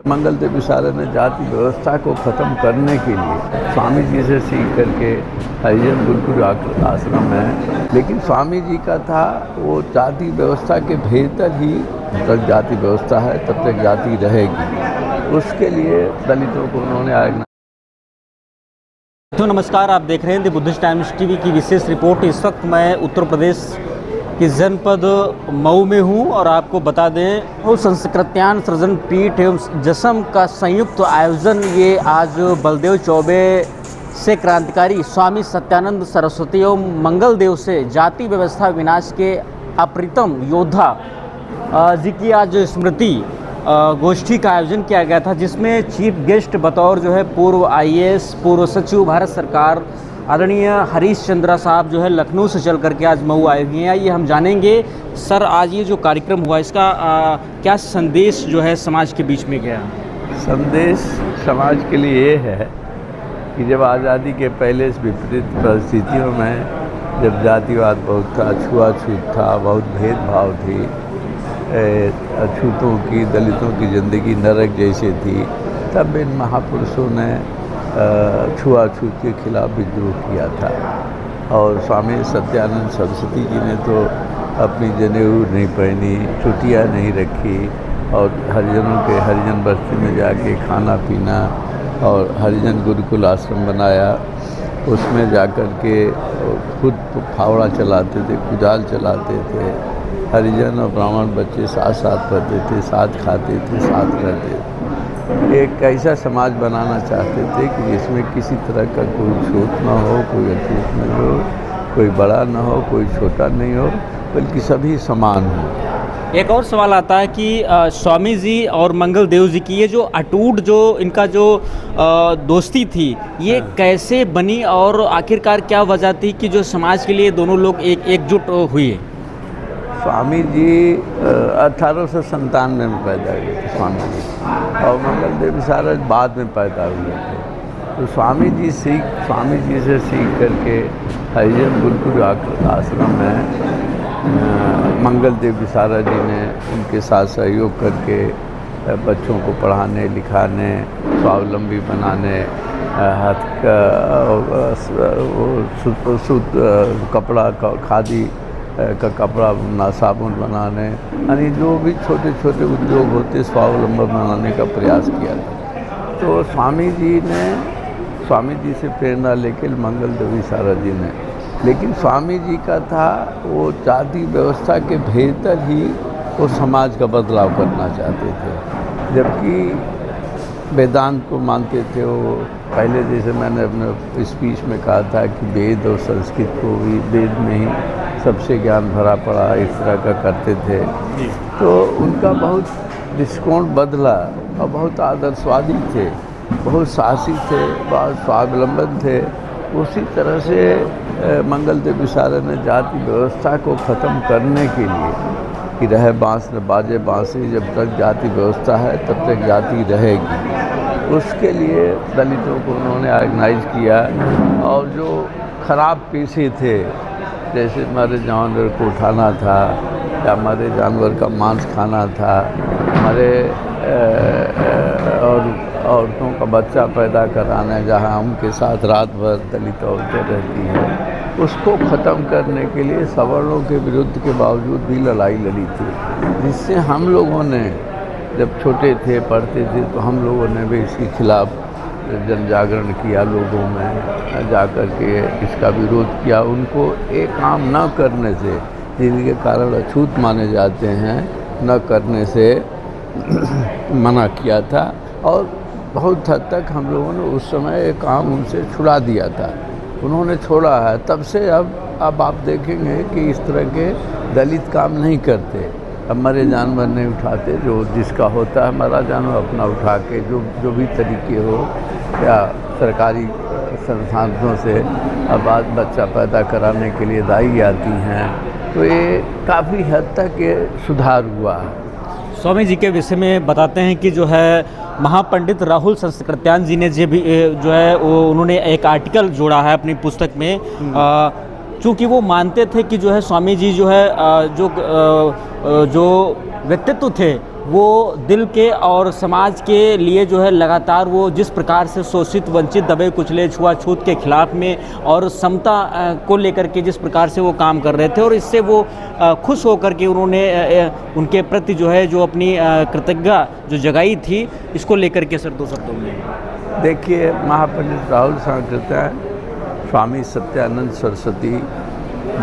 मंगलदेव विशारद ने जाति व्यवस्था को ख़त्म करने के लिए स्वामी जी से सीख करके हरिजन गुरुकुल आश्रम है, लेकिन स्वामी जी का था वो जाति व्यवस्था के भीतर ही जब तक जाति व्यवस्था है तब तक जाति रहेगी, उसके लिए दलितों को उन्होंने आज्ञा। तो नमस्कार, आप देख रहे हैं द बुद्धिस्ट टाइम्स टीवी की विशेष रिपोर्ट। इस वक्त मैं उत्तर प्रदेश कि जनपद मऊ में हूँ और आपको बता दें वो संस्कृत्यान सृजन पीठ एवं जसम का संयुक्त आयोजन ये आज बलदेव चौबे से क्रांतिकारी स्वामी सत्यानंद सरस्वती एवं मंगलदेव से जाति व्यवस्था विनाश के अप्रीतम योद्धा जी की आज स्मृति गोष्ठी का आयोजन किया गया था, जिसमें चीफ गेस्ट बतौर जो है पूर्व IAS पूर्व सचिव भारत सरकार आदरणीय हरीश चंद्रा साहब जो है लखनऊ से चल करके आज मऊ आए हुए हैं। ये हम जानेंगे सर, आज ये जो कार्यक्रम हुआ इसका क्या संदेश जो है समाज के बीच में गया? संदेश समाज के लिए ये है कि जब आज़ादी के पहले विपरीत परिस्थितियों में जब जातिवाद बहुत था, छुआछूत था, बहुत भेदभाव थी, अछूतों की दलितों की ज़िंदगी नरक जैसी थी, तब इन महापुरुषों ने छुआछूत के खिलाफ विद्रोह किया था। और स्वामी सत्यानंद सरस्वती जी ने तो अपनी जनेऊ नहीं पहनी, छुट्टियाँ नहीं रखी और हरिजनों के हरिजन बस्ती में जाके खाना पीना और हरिजन गुरुकुल आश्रम बनाया। उसमें जाकर के खुद फावड़ा चलाते थे, कुदाल चलाते थे। हरिजन और ब्राह्मण बच्चे साथ साथ पढ़ते थे, साथ खाते थे, साथ रहते थे। एक ऐसा समाज बनाना चाहते थे कि जिसमें किसी तरह का कोई छूत ना हो, कोई अछूत नहीं हो, कोई बड़ा ना हो, कोई छोटा नहीं हो, बल्कि सभी समान हो। एक और सवाल आता है कि स्वामी जी और मंगलदेव जी की ये जो अटूट जो इनका जो दोस्ती थी, ये कैसे बनी और आखिरकार क्या वजह थी कि जो समाज के लिए दोनों लोग एकजुट हुए? स्वामी जी 1897 में पैदा हुए थे स्वामी जी, और मंगलदेव विशारद बाद में पैदा हुए थे। तो स्वामी जी से सीख करके हरिजन गुरुकुल आश्रम में मंगलदेव विशारद जी ने उनके साथ सहयोग करके बच्चों को पढ़ाने लिखाने, स्वावलंबी बनाने, हाथ का कपड़ा खादी का कपड़ा बुनना, साबुन बनाने, यानी जो भी छोटे छोटे उद्योग होते स्वावलंबन बनाने का प्रयास किया था। तो स्वामी जी से प्रेरणा लेकर मंगलदेव विशारद जी ने, लेकिन स्वामी जी का था वो जाति व्यवस्था के भीतर ही वो समाज का बदलाव करना चाहते थे। जबकि वेदांत को मानते थे वो, पहले जैसे मैंने अपने स्पीच में कहा था कि वेद और संस्कृत को भी वेद में ही सबसे ज्ञान भरा पड़ा, इस तरह का करते थे। तो उनका बहुत दृष्टिकोण बदला और बहुत आदर्शवादी थे, बहुत साहसी थे, बहुत स्वावलंबन थे। उसी तरह से मंगलदेव विशारद ने जाति व्यवस्था को ख़त्म करने के लिए कि रहे बाँस न बाजे बाँसी, जब तक जाति व्यवस्था है तब तक जाति रहेगी, उसके लिए दलितों को उन्होंने ऑर्गेनाइज किया। और जो खराब पेशे थे, जैसे मरे जानवर को उठाना था या मरे जानवर का मांस खाना था, हमारे और औरतों का बच्चा पैदा कराना, जहाँ उनके साथ रात भर दलित औरतें रहती हैं, उसको ख़त्म करने के लिए सवर्णों के विरुद्ध के बावजूद भी लड़ाई लड़ी थी। जिससे हम लोगों ने जब छोटे थे, पढ़ते थे, तो हम लोगों ने भी इसके खिलाफ जन जागरण किया, लोगों में जा कर के इसका विरोध किया। उनको एक काम न करने से, जिनके कारण अछूत माने जाते हैं, न करने से मना किया था। और बहुत हद तक हम लोगों ने उस समय एक काम उनसे छुड़ा दिया था, उन्होंने छोड़ा है। तब से अब आप देखेंगे कि इस तरह के दलित काम नहीं करते। अब मरे जानवर नहीं उठाते, जो जिसका होता है मरा जानवर अपना उठा के जो भी तरीके हो, या सरकारी संस्थानों से अब आज बच्चा पैदा कराने के लिए दाई आती हैं। तो ये काफ़ी हद तक ये सुधार हुआ है। स्वामी जी के विषय में बताते हैं कि जो है महापंडित राहुल संस्कृत्यान जी ने जो है वो उन्होंने एक आर्टिकल जोड़ा है अपनी पुस्तक में, चूँकि वो मानते थे कि जो है स्वामी जी जो है जो व्यक्तित्व थे वो दिल के और समाज के लिए जो है लगातार वो जिस प्रकार से शोषित, वंचित, दबे कुचले, छुआछूत के खिलाफ में और समता को लेकर के जिस प्रकार से वो काम कर रहे थे, और इससे वो खुश होकर के उन्होंने उनके प्रति जो है जो अपनी कृतज्ञता जो जगाई थी, इसको लेकर के सर 2 शब्दों में। देखिए, महापंडित राहुल सांकृत्यायन, स्वामी सत्यानंद सरस्वती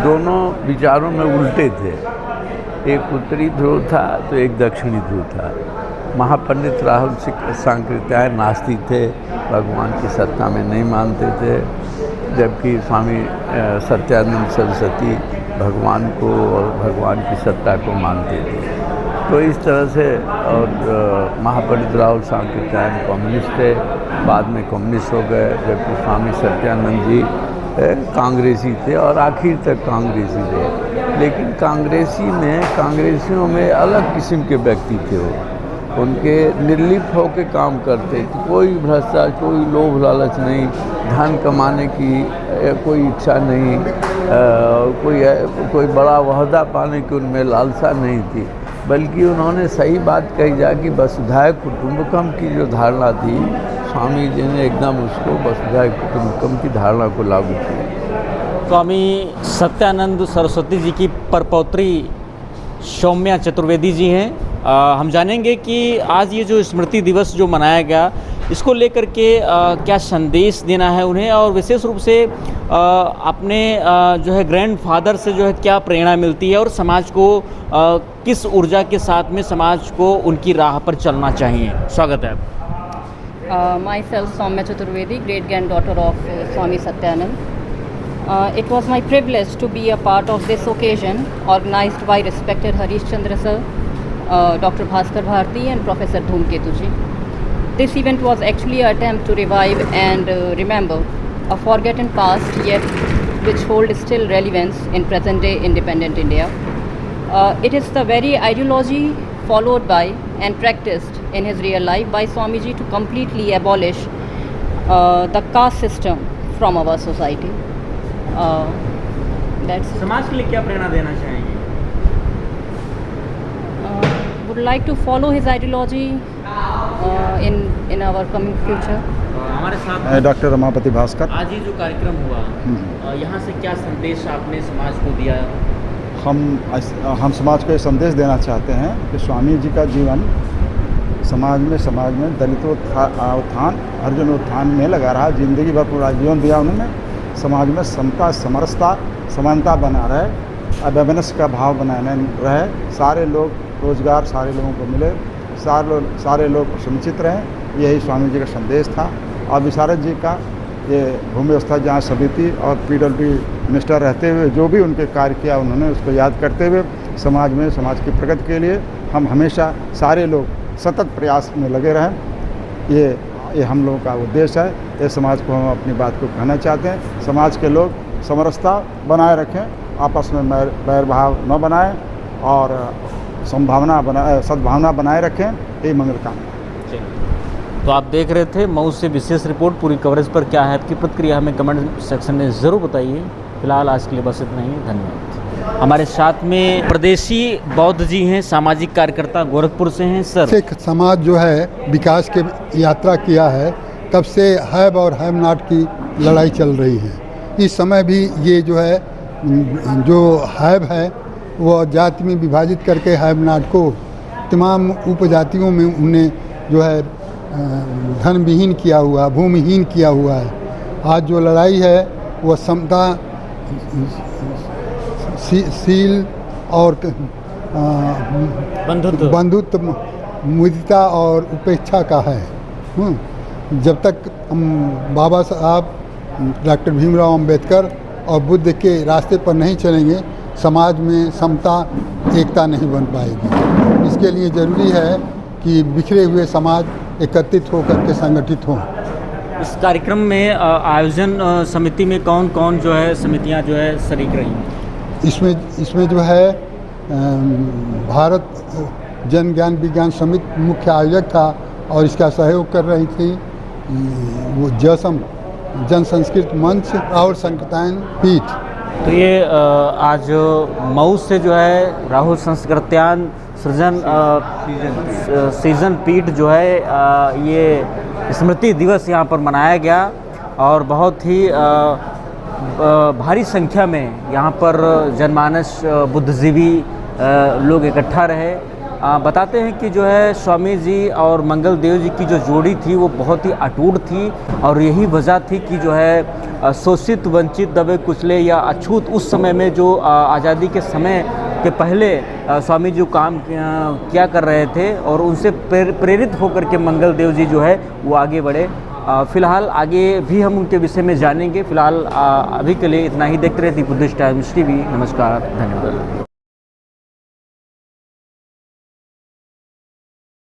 दोनों विचारों में उल्टे थे। एक उत्तरी ध्रुव था तो एक दक्षिणी ध्रुव था। महापंडित राहुल सांकृत्यायन नास्तिक थे, भगवान की सत्ता में नहीं मानते थे, जबकि स्वामी सत्यानंद सरस्वती भगवान को और भगवान की सत्ता को मानते थे। तो इस तरह से, और महापंडित राहुल सांकृत्यायन कम्युनिस्ट थे, बाद में कम्युनिस्ट हो गए, जबकि स्वामी सत्यानंद जी कांग्रेसी थे और आखिर तक कांग्रेसी थे। लेकिन कांग्रेसियों में अलग किस्म के व्यक्ति थे। वो उनके निर्लिप्त होकर काम करते थे, कोई भ्रष्टाचार, कोई लोभ लालच नहीं, धन कमाने की कोई इच्छा नहीं, कोई बड़ा वहदा पाने की उनमें लालसा नहीं थी, बल्कि उन्होंने सही बात कही जा कि वसुधैव कुटुंबकम की जो धारणा थी, स्वामी जी ने एकदम उसको वसुधैव कुटुंबकम की धारणा को लागू किया। स्वामी सत्यानंद सरस्वती जी की परपौत्री सौम्या चतुर्वेदी जी हैं। हम जानेंगे कि आज ये जो स्मृति दिवस जो मनाया गया, इसको लेकर के क्या संदेश देना है उन्हें, और विशेष रूप से अपने जो है ग्रैंडफादर से जो है क्या प्रेरणा मिलती है, और समाज को किस ऊर्जा के साथ में समाज को उनकी राह पर चलना चाहिए। स्वागत है। Myself, Soumya Chaturvedi, great granddaughter of Swami Satyanand. It was my privilege to be a part of this occasion organized by respected Harish Chandra sir, Dr. Bhaskar Bharti and Professor Dhumketu ji. This event was actually an attempt to revive and remember a forgotten past yet which hold still relevance in present day independent India. It is the very ideology followed by and practiced in his real life by Swamiji to completely abolish the caste system from our society. That's समाज के लिए क्या प्रेरणा देना चाहेंगे? Would like to follow his ideology in our coming future. हमारे साथ doctor Ramapati Bhaskar. आज ये जो कार्यक्रम हुआ, यहाँ से क्या संदेश आपने समाज को दिया? हम समाज को ये संदेश देना चाहते हैं कि स्वामी जी का जीवन समाज में दलितों उत्थान, हरिजन उत्थान में लगा रहा। जिंदगी भर पूरा जीवन दिया उन्होंने। समाज में समता, समरसता, समानता बना रहे, अवेयरनेस का भाव बनाने रहे, सारे लोग रोजगार सारे लोगों को मिले, सारे लोग प्रसन्नचित रहें, यही स्वामी जी का संदेश था। और विशारद जी का ये भूमि व्यवस्था जांच समिति और PWD मिनिस्टर रहते हुए जो भी उनके कार्य किया, उन्होंने उसको याद करते हुए समाज की प्रगति के लिए हम हमेशा सारे लोग सतत प्रयास में लगे रहें। ये हम लोगों का उद्देश्य है। ये समाज को हम अपनी बात को कहना चाहते हैं। समाज के लोग समरसता बनाए रखें, आपस में बैरभाव न बनाएं और सद्भावना बनाए रखें, यही मंगल कामना। तो आप देख रहे थे मऊ से विशेष रिपोर्ट। पूरी कवरेज पर क्या है आपकी प्रतिक्रिया, हमें कमेंट सेक्शन में ज़रूर बताइए। फिलहाल आज के लिए बस इतना ही, धन्यवाद। हमारे साथ में प्रदेशी बौद्ध जी हैं, सामाजिक कार्यकर्ता, गोरखपुर से हैं। सर, सिख समाज जो है विकास के यात्रा किया है, तब से हैव और हैव नॉट की लड़ाई चल रही है। इस समय भी ये जो है जो हैव है वो जाति में विभाजित करके हैव नॉट को तमाम उपजातियों में उन्हें जो है धन विहीन किया हुआ, भूमिहीन किया हुआ है। आज जो लड़ाई है वो समता, शील और बंधुत्व, मुदिता और उपेक्षा का है। जब तक हम बाबा साहब डॉक्टर भीमराव अंबेडकर और बुद्ध के रास्ते पर नहीं चलेंगे, समाज में समता, एकता नहीं बन पाएगी। इसके लिए ज़रूरी है कि बिखरे हुए समाज एकत्रित होकर के संगठित हों। इस कार्यक्रम में आयोजन समिति में कौन कौन जो है समितियां जो है शरीक रही? इसमें जो है भारत जन ज्ञान विज्ञान समिति मुख्य आयोजक था और इसका सहयोग कर रही थी वो जसम जन संस्कृत मंच और संकीर्तन पीठ। तो ये आज मऊ से जो है राहुल सांकृत्यायन सृजन सीजन पीठ जो है ये स्मृति दिवस यहाँ पर मनाया गया और बहुत ही भारी संख्या में यहाँ पर जनमानस बुद्धिजीवी लोग इकट्ठा रहे। बताते हैं कि जो है स्वामी जी और मंगल देव जी की जो जोड़ी थी वो बहुत ही अटूट थी और यही वजह थी कि जो है शोषित, वंचित, दबे कुचले या अछूत उस समय में जो आज़ादी के समय के पहले स्वामी जी काम किया कर रहे थे और उनसे प्रेरित होकर के मंगल देव जी जो है वो आगे बढ़े। फ़िलहाल आगे भी हम उनके विषय में जानेंगे। फ़िलहाल अभी के लिए इतना ही। देखते रहती बुद्धिस्ट टाइम्स टीवी। नमस्कार, धन्यवाद।